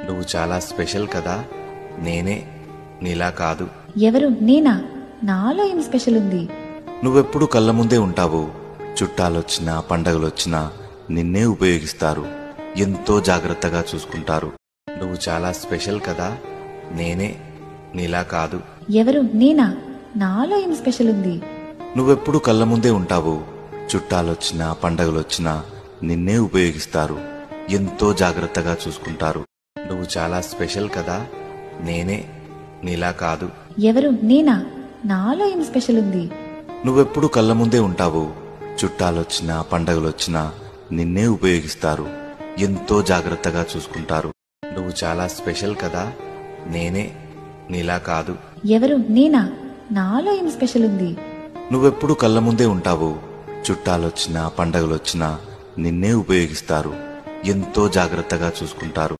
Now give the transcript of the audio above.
నువ్వు చాలా స్పెషల్ కదా. నేనే నీలా కాదు. ఎవరు? నేనా? నాలో ఏం స్పెషల్ ఉంది? నువ్వెప్పుడు కళ్ళ ముందే ఉంటావు. చుట్టాలొచ్చినా పండగలొచ్చినా నిన్నే ఉపయోగిస్తారు. ఎంతో జాగ్రత్తగా చూసుకుంటారు. నువ్వు చాలా స్పెషల్ కదా. నేనే నీలా కాదు. ఎవరు? నేనా? నాలో ఏం స్పెషల్ ఉంది? నువ్వెప్పుడు కళ్ళ ముందే ఉంటావు. చుట్టాలొచ్చినా పండగలొచ్చినా నిన్నే ఉపయోగిస్తారు. ఎంతో జాగ్రత్తగా చూసుకుంటారు. నువ్వు చాలా స్పెషల్ కదా. నేనే నీలా కాదు. ఎవరు? నేనా? నాలో ఏం స్పెషల్ ఉంది? నువ్వెప్పుడు కళ్ళ ముందే ఉంటావు. చుట్టాలొచ్చినా పండగలొచ్చినా నిన్నే ఉపయోగిస్తారు. ఎంతో జాగ్రత్తగా చూసుకుంటారు. నువ్వు చాలా స్పెషల్ కదా. నేనే నీలా కాదు. ఎవరు? నేనా? నాలో ఏం స్పెషల్ ఉంది? నువ్వెప్పుడు కళ్ళ ముందే ఉంటావు. చుట్టాలొచ్చినా పండగలొచ్చినా నిన్నే ఉపయోగిస్తారు. ఎంతో జాగ్రత్తగా చూసుకుంటారు.